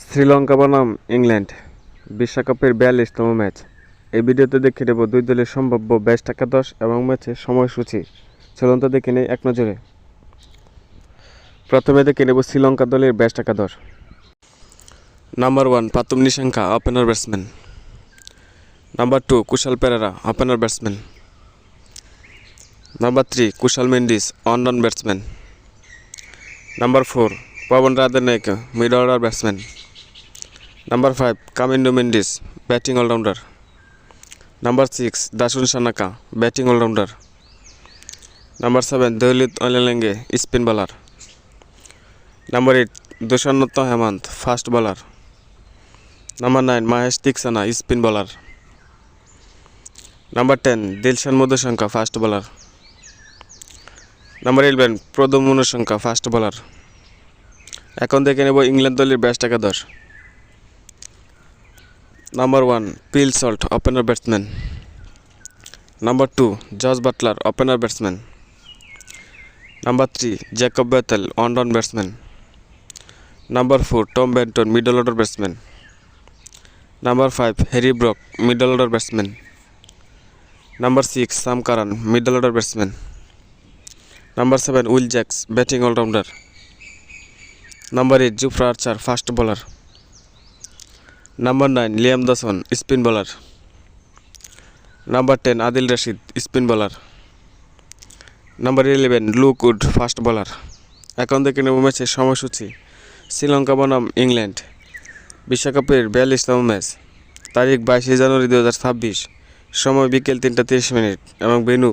শ্রীলঙ্কা বনাম ইংল্যান্ড বিশ্বকাপের ৪২তম ম্যাচ। এই ভিডিওতে দেখে নেব দুই দলের সম্ভাব্য বেস্ট একাদশ এবং ম্যাচের সময়সূচি। চলুন তো দেখে নেই এক নজরে। প্রথমে দেখে নেব শ্রীলঙ্কা দলের বেস্ট একাদশ। Number 1 Pathum Nissanka, opener batsman. Number 2 Kusal Perera, opener batsman. Number 3 Kusal Mendis, on batsman. Number 4 Pavan Rathnayake, mid order batsman. Number 5 Kamindu Mendis, batting allrounder. Number 6 Dasun Shanaka, batting allrounder. Number 7 দৌলত অলেলেঙ্গে, spin bowler. Number 8 Dushanta Hemanta, fast bowler. Number 9 Maheesh Theekshana, spin bowler. Number 10 Dilshan Madushanka, fast bowler. Number 11 Pramod Madushanka, fast bowler. এখন দেখে নেব England দলের best একাদশ। Number 1 Phil Salt, opener batsman. Number 2 Jos Buttler, opener batsman. Number 3 Jacob Bethell, on batsman. Number 4 Tom Banton, middle order batsman. Number 5 Harry Brook, middle order batsman. Number 6 Sam Curran, middle order batsman. Number 7 Will Jacks, batting allrounder. Number 8 Jofra Archer, fast bowler. Number 9 Liam Dawson, spin bowler. Number 10 Adil Rashid, spin bowler. Number 11 look would, fast bowler. এখন দেখে নেব ম্যাচের সময়সূচি। শ্রীলঙ্কা বনাম England বিশ্বকাপের ৪২তম match. তারিখ 22 জানুয়ারি 2026, সময় বিকেল 3টা 30 মিনিট এবং ভেন্যু